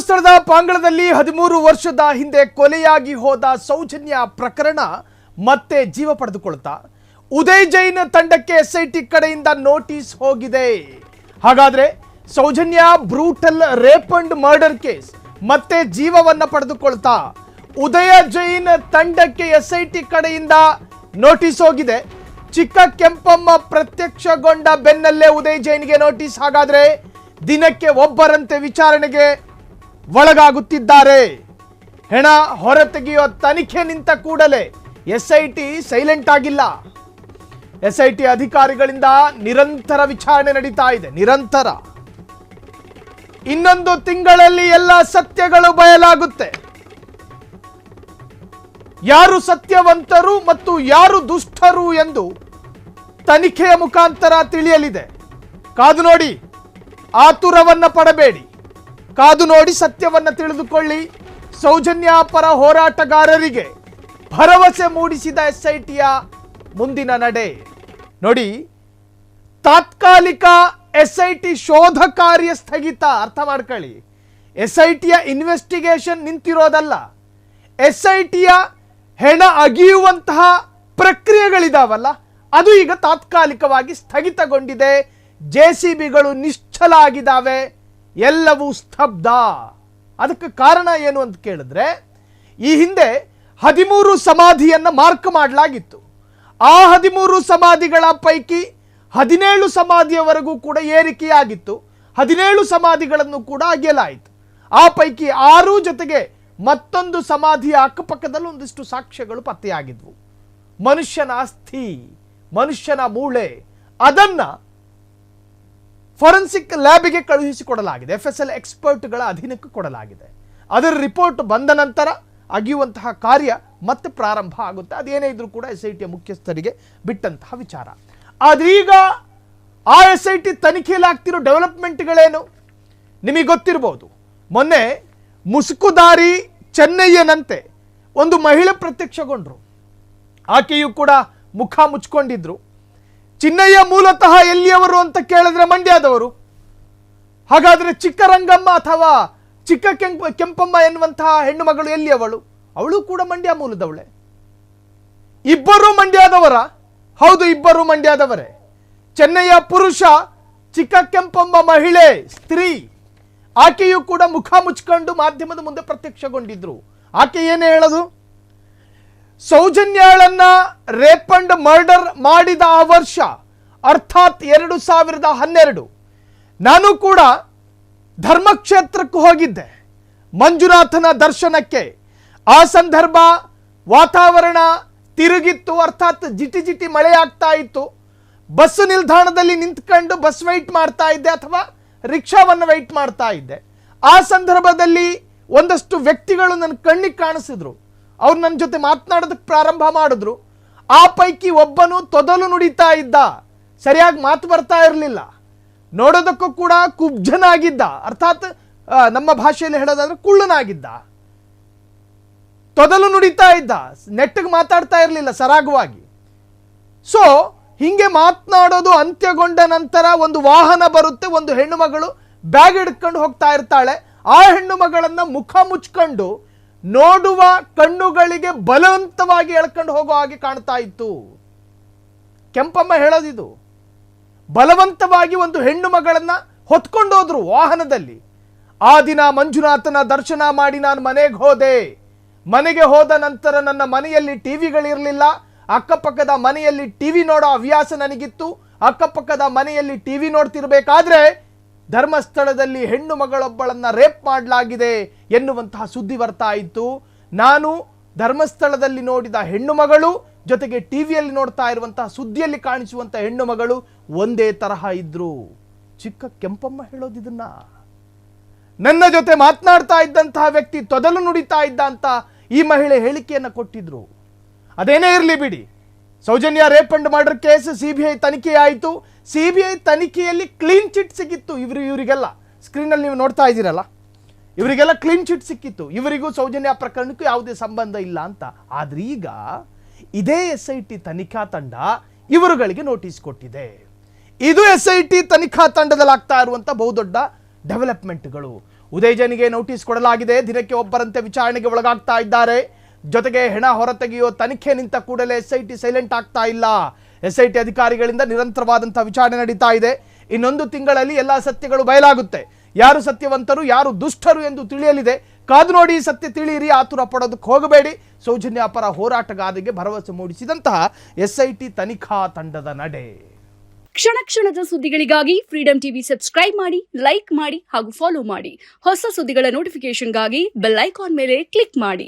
ಧರ್ಮಸ್ಥಳದ ಪಾಂಗಳದಲ್ಲಿ 13 ವರ್ಷದ ಹಿಂದೆ ಕೊಲೆಯಾಗಿ ಹೋದ ಸೌಜನ್ಯ ಪ್ರಕರಣ ಮತ್ತೆ ಜೀವ ಪಡೆದುಕೊಳ್ಳುತ್ತಾ ಉದಯ್ ಜೈನ್ ತಂಡಕ್ಕೆ ಎಸ್ಐಟಿ ಕಡೆಯಿಂದ ನೋಟಿಸ್ ಹೋಗಿದೆ. ಹಾಗಾದ್ರೆ Soujanya brutal rape and murder case ಮತ್ತೆ ಜೀವವನ್ನ ಪಡೆದುಕೊಳ್ಳುತ್ತಾ ಉದಯ ಜೈನ್ ತಂಡಕ್ಕೆ ಎಸ್ಐಟಿ ಕಡೆಯಿಂದ ನೋಟಿಸ್ ಹೋಗಿದೆ. ಚಿಕ್ಕ ಕೆಂಪಮ್ಮ ಪ್ರತ್ಯಕ್ಷಗೊಂಡ ಬೆನ್ನಲ್ಲೇ ಉದಯ್ ಜೈನ್ಗೆ ನೋಟಿಸ್. ಹಾಗಾದ್ರೆ ದಿನಕ್ಕೆ ಒಬ್ಬರಂತೆ ವಿಚಾರಣೆಗೆ ಒಳಗಾಗುತ್ತಿದ್ದಾರೆ. ಹೆಣ ಹೊರತೆಗೆಯುವ ತನಿಖೆ ನಿಂತ ಕೂಡಲೇ ಎಸ್ಐಟಿ ಸೈಲೆಂಟ್ ಆಗಿಲ್ಲ. ಎಸ್ಐಟಿ ಅಧಿಕಾರಿಗಳಿಂದ ನಿರಂತರ ವಿಚಾರಣೆ ನಡೀತಾ ಇದೆ. ನಿರಂತರ. ಇನ್ನೊಂದು ತಿಂಗಳಲ್ಲಿ ಎಲ್ಲ ಸತ್ಯಗಳು ಬಯಲಾಗುತ್ತೆ. ಯಾರು ಸತ್ಯವಂತರು ಮತ್ತು ಯಾರು ದುಷ್ಟರು ಎಂದು ತನಿಖೆಯ ಮುಖಾಂತರ ತಿಳಿಯಲಿದೆ. ಕಾದು ನೋಡಿ, ಆತುರವನ್ನ ಪಡಬೇಡಿ. ಕಾದು ನೋಡಿ ಸತ್ಯವನ್ನ ತಿಳಿದುಕೊಳ್ಳಿ. ಸೌಜನ್ಯ ಪರ ಹೋರಾಟಗಾರರಿಗೆ ಭರವಸೆ ಮೂಡಿಸಿದ ಎಸ್ಐಟಿಯ ಮುಂದಿನ ನಡೆ ನೋಡಿ. ತಾತ್ಕಾಲಿಕ ಎಸ್ಐಟಿ ಶೋಧ ಕಾರ್ಯ ಸ್ಥಗಿತ. ಅರ್ಥ ಮಾಡ್ಕೊಳ್ಳಿ, ಎಸ್ಐಟಿಯ ಇನ್ವೆಸ್ಟಿಗೇಷನ್ ನಿಂತಿರೋದಲ್ಲ. ಎಸ್ಐಟಿಯ ಹೆಣ ಅಗಿಯುವಂತಹ ಪ್ರಕ್ರಿಯೆಗಳಿದಾವಲ್ಲ, ಅದು ಈಗ ತಾತ್ಕಾಲಿಕವಾಗಿ ಸ್ಥಗಿತಗೊಂಡಿದೆ. ಜೆಸಿಬಿಗಳು ನಿಶ್ಚಲ ಆಗಿದ್ದಾವೆ. ಎಲ್ಲವೂ ಸ್ತಬ್ಧ. ಅದಕ್ಕೆ ಕಾರಣ ಏನು ಅಂತ ಕೇಳಿದ್ರೆ, ಈ ಹಿಂದೆ 13 ಸಮಾಧಿಯನ್ನ ಮಾರ್ಕ್ ಮಾಡಲಾಗಿತ್ತು. ಆ 13 ಸಮಾಧಿಗಳ ಪೈಕಿ 17 ಸಮಾಧಿಯವರೆಗೂ ಕೂಡ ಏರಿಕೆಯಾಗಿತ್ತು. 17 ಸಮಾಧಿಗಳನ್ನು ಕೂಡ ಅಗೆಯಲಾಯಿತು. ಆ ಪೈಕಿ 6 ಜೊತೆಗೆ ಮತ್ತೊಂದು ಸಮಾಧಿಯ ಅಕ್ಕಪಕ್ಕದಲ್ಲಿ ಒಂದಿಷ್ಟು ಸಾಕ್ಷ್ಯಗಳು ಪತ್ತೆಯಾಗಿದ್ವು. ಮನುಷ್ಯನ ಅಸ್ಥಿ, ಮನುಷ್ಯನ ಮೂಳೆ, ಅದನ್ನ ಫೊರೆನ್ಸಿಕ್ ಲ್ಯಾಬ್ಗೆ ಕಳುಹಿಸಿಕೊಡಲಾಗಿದೆ. FSL ಎಕ್ಸ್ಪರ್ಟ್ಗಳ ಅಧೀನಕ್ಕೆ ಕೊಡಲಾಗಿದೆ. ಅದರ ರಿಪೋರ್ಟ್ ಬಂದ ನಂತರ ಅಗಿಯುವಂತಹ ಕಾರ್ಯ ಮತ್ತೆ ಪ್ರಾರಂಭ ಆಗುತ್ತೆ. ಅದೇನೇ ಇದ್ರೂ ಕೂಡ ಎಸ್ಐಟಿಯ ಮುಖ್ಯಸ್ಥರಿಗೆ ಬಿಟ್ಟಂತಹ ವಿಚಾರ. ಆದ್ರೆ ಈಗ ಆ ಎಸ್ಐಟಿ ತನಿಖೆಯಲ್ಲಿ ಆಗ್ತಿರೋ ಡೆವಲಪ್ಮೆಂಟ್ಗಳೇನು ನಿಮಗೆ ಗೊತ್ತಿರಬಹುದು. ಮೊನ್ನೆ ಮುಸುಕುದಾರಿ ಚೆನ್ನಯ್ಯನಂತೆ ಒಂದು ಮಹಿಳೆ ಪ್ರತ್ಯಕ್ಷಗೊಂಡ್ರು. ಆಕೆಯು ಕೂಡ ಮುಖ ಮುಚ್ಕೊಂಡಿದ್ರು. ಚಿನ್ನಯ್ಯ ಮೂಲತಃ ಎಲ್ಲಿಯವರು ಅಂತ ಕೇಳಿದ್ರೆ ಮಂಡ್ಯದವರು. ಹಾಗಾದ್ರೆ ಚಿಕ್ಕರಂಗಮ್ಮ ಅಥವಾ ಚಿಕ್ಕ ಕೆಂಪಮ್ಮ ಎನ್ನುವಂತಹ ಹೆಣ್ಣು ಮಗಳು ಎಲ್ಲಿಯವಳು? ಅವಳು ಕೂಡ ಮಂಡ್ಯ ಮೂಲದವಳೆ. ಇಬ್ಬರು ಮಂಡ್ಯದವರ? ಹೌದು, ಇಬ್ಬರು ಮಂಡ್ಯದವರೇ. ಚೆನ್ನಯ್ಯ ಪುರುಷ, ಚಿಕ್ಕ ಕೆಂಪಮ್ಮ ಮಹಿಳೆ, ಸ್ತ್ರೀ. ಆಕೆಯು ಕೂಡ ಮುಖ ಮುಚ್ಕೊಂಡು ಮಾಧ್ಯಮದ ಮುಂದೆ ಪ್ರತ್ಯಕ್ಷಗೊಂಡಿದ್ರು. ಆಕೆ ಏನೇ ಹೇಳೋದು? ಸೌಜನ್ಯಾಳನ್ನ ರೇಪ್ ಅಂಡ್ ಮರ್ಡರ್ ಮಾಡಿದ ಆ ವರ್ಷ ಅರ್ಥಾತ್ 2012 ನಾನು ಕೂಡ ಧರ್ಮಕ್ಷೇತ್ರಕ್ಕೆ ಹೋಗಿದ್ದೆ ಮಂಜುನಾಥನ ದರ್ಶನಕ್ಕೆ. ಆ ಸಂದರ್ಭ ವಾತಾವರಣ ತಿರುಗಿತ್ತು. ಅರ್ಥಾತ್ ಜಿಟಿ ಜಿಟಿ ಮಳೆ ಆಗ್ತಾ ಇತ್ತು. ಬಸ್ ನಿಲ್ದಾಣದಲ್ಲಿ ನಿಂತ್ಕೊಂಡು ಬಸ್ ವೆಯ್ಟ್ ಮಾಡ್ತಾ ಇದ್ದೆ ಅಥವಾ ರಿಕ್ಷಾವನ್ನು ವೆಯ್ಟ್ ಮಾಡ್ತಾ ಇದ್ದೆ. ಆ ಸಂದರ್ಭದಲ್ಲಿ ಒಂದಷ್ಟು ವ್ಯಕ್ತಿಗಳು ನನ್ನ ಕಣ್ಣಿಗೆ ಕಾಣಿಸಿದ್ರು. ಅವ್ರು ನನ್ನ ಜೊತೆ ಮಾತನಾಡೋದಕ್ಕೆ ಪ್ರಾರಂಭ ಮಾಡಿದ್ರು. ಆ ಪೈಕಿ ಒಬ್ಬನು ತೊದಲು ನುಡಿತಾ ಇದ್ದ. ಸರಿಯಾಗಿ ಮಾತು ಬರ್ತಾ ಇರಲಿಲ್ಲ. ನೋಡೋದಕ್ಕೂ ಕೂಡ ಕುಬ್ಜನಾಗಿದ್ದ. ಅರ್ಥಾತ್ ನಮ್ಮ ಭಾಷೆಯಲ್ಲಿ ಹೇಳೋದಾದ್ರೆ ಕುಳ್ಳನಾಗಿದ್ದ. ತೊದಲು ನುಡಿತಾ ಇದ್ದ. ನೆಟ್ಟಿಗೆ ಮಾತಾಡ್ತಾ ಇರಲಿಲ್ಲ ಸರಾಗವಾಗಿ. ಸೊ ಹಿಂಗೆ ಮಾತನಾಡೋದು ಅಂತ್ಯಗೊಂಡ ನಂತರ ಒಂದು ವಾಹನ ಬರುತ್ತೆ. ಒಂದು ಹೆಣ್ಣು ಮಗಳು ಬ್ಯಾಗ್ ಹಿಡ್ಕೊಂಡು ಹೋಗ್ತಾ ಇರ್ತಾಳೆ. ಆ ಹೆಣ್ಣು ಮಗಳನ್ನ ಮುಖ ಮುಚ್ಕೊಂಡು ನೋಡುವ ಕಣ್ಣುಗಳಿಗೆ ಬಲವಂತವಾಗಿ ಎಳ್ಕೊಂಡು ಹೋಗೋ ಹಾಗೆ ಕಾಣ್ತಾ ಇತ್ತು. ಕೆಂಪಮ್ಮ ಹೇಳೋದಿದು. ಬಲವಂತವಾಗಿ ಒಂದು ಹೆಣ್ಣು ಮಗಳನ್ನ ಹೊತ್ಕೊಂಡೋದ್ರು ವಾಹನದಲ್ಲಿ. ಆ ದಿನ ಮಂಜುನಾಥನ ದರ್ಶನ ಮಾಡಿ ನಾನು ಮನೆಗೆ ಹೋದೆ. ಮನೆಗೆ ಹೋದ ನಂತರ ನನ್ನ ಮನೆಯಲ್ಲಿ ಟಿವಿಗಳಿರಲಿಲ್ಲ. ಅಕ್ಕಪಕ್ಕದ ಮನೆಯಲ್ಲಿ ಟಿವಿ ನೋಡೋ ಹವ್ಯಾಸ ನನಗಿತ್ತು. ಅಕ್ಕಪಕ್ಕದ ಮನೆಯಲ್ಲಿ ಟಿವಿ ನೋಡ್ತಿರ್ಬೇಕಾದ್ರೆ ಧರ್ಮಸ್ಥಳದಲ್ಲಿ ಹೆಣ್ಣು ಮಗಳೊಬ್ಬಳನ್ನ ರೇಪ್ ಮಾಡಲಾಗಿದೆ ಎನ್ನುವಂತಹ ಸುದ್ದಿ ಬರ್ತಾ ಇತ್ತು. ನಾನು ಧರ್ಮಸ್ಥಳದಲ್ಲಿ ನೋಡಿದ ಹೆಣ್ಣು ಮಗಳು ಜೊತೆಗೆ ಟಿವಿಯಲ್ಲಿ ನೋಡ್ತಾ ಇರುವಂತಹ ಸುದ್ದಿಯಲ್ಲಿ ಕಾಣಿಸುವಂತಹ ಹೆಣ್ಣು ಮಗಳು ಒಂದೇ ತರಹ ಇದ್ರು. ಚಿಕ್ಕ ಕೆಂಪಮ್ಮ ಹೇಳೋದಿದನ್ನ. ನನ್ನ ಜೊತೆ ಮಾತನಾಡ್ತಾ ಇದ್ದಂತಹ ವ್ಯಕ್ತಿ ತೊದಲು ನುಡಿತಾ ಇದ್ದ ಅಂತ ಈ ಮಹಿಳೆ ಹೇಳಿಕೆಯನ್ನು ಕೊಟ್ಟಿದ್ರು. ಅದೇನೇ ಇರಲಿ ಬಿಡಿ, Soujanya rape and murder case CBI ತನಿಖೆ ಆಯಿತು. ಸಿಬಿಐ ತನಿಖೆಯಲ್ಲಿ ಕ್ಲೀನ್ ಚಿಟ್ ಸಿಕ್ಕಿತ್ತು. ಇವರಿಗೆಲ್ಲ ಸ್ಕ್ರೀನಲ್ಲಿ ನೀವು ನೋಡ್ತಾ ಇದ್ದೀರಲ್ಲ, ಇವರಿಗೆಲ್ಲ ಕ್ಲೀನ್ ಚಿಟ್ ಸಿಕ್ಕಿತ್ತು. ಇವರಿಗೂ ಸೌಜನ್ಯ ಪ್ರಕರಣಕ್ಕೂ ಯಾವುದೇ ಸಂಬಂಧ ಇಲ್ಲ ಅಂತ. ಆದ್ರೆ ಈಗ ಇದೇ ಎಸ್ಐಟಿ ತನಿಖಾ ತಂಡ ಇವರುಗಳಿಗೆ ನೋಟಿಸ್ ಕೊಟ್ಟಿದೆ. ಇದು ಎಸ್ಐಟಿ ತನಿಖಾ ತಂಡದಲ್ಲಿ ಆಗ್ತಾ ಇರುವಂತ ಬಹುದೊಡ್ಡ ಡೆವಲಪ್ಮೆಂಟ್ಗಳು. ಉದಯ್ ಜೈನ್ಗೆ ನೋಟಿಸ್ ಕೊಡಲಾಗಿದೆ. ದಿನಕ್ಕೆ ಒಬ್ಬರಂತೆ ವಿಚಾರಣೆಗೆ ಒಳಗಾಗ್ತಾ ಇದ್ದಾರೆ. ಜೊತೆಗೆ ಹೆಣ ಹೊರತೆಗೆಯುವ ತನಿಖೆ ನಿಂತ ಕೂಡಲೇ SIT ಸೈಲೆಂಟ್ ಆಗ್ತಾ ಇಲ್ಲ. SIT ಅಧಿಕಾರಿಗಳಿಂದ ನಿರಂತರವಾದಂತಹ ವಿಚಾರಣೆ ನಡೀತಾ ಇದೆ. ಇನ್ನೊಂದು ತಿಂಗಳಲ್ಲಿ ಎಲ್ಲ ಸತ್ಯಗಳು ಬಯಲಾಗುತ್ತೆ. ಯಾರು ಸತ್ಯವಂತರು ಯಾರು ದುಷ್ಟರು ಎಂದು ತಿಳಿಯಲಿದೆ. ಕಾದು ನೋಡಿ, ಸತ್ಯ ತಿಳಿಯಿರಿ, ಆತುರ ಪಡೋದಕ್ಕೆ ಹೋಗಬೇಡಿ. ಸೌಜನ್ಯ ಪರ ಹೋರಾಟಗಾರರಿಗೆ ಭರವಸೆ ಮೂಡಿಸಿದಂತಹ SIT ತನಿಖಾ ತಂಡದ ನಡೆ. ಕ್ಷಣ ಕ್ಷಣದ ಸುದ್ದಿಗಳಿಗಾಗಿ ಫ್ರೀಡಂ ಟಿವಿ ಸಬ್ಸ್ಕ್ರೈಬ್ ಮಾಡಿ, ಲೈಕ್ ಮಾಡಿ ಹಾಗೂ ಫಾಲೋ ಮಾಡಿ. ಹೊಸ ಸುದ್ದಿಗಳ ನೋಟಿಫಿಕೇಶನ್ಗಾಗಿ ಬೆಲ್ ಐಕಾನ್ ಮೇಲೆ ಕ್ಲಿಕ್ ಮಾಡಿ.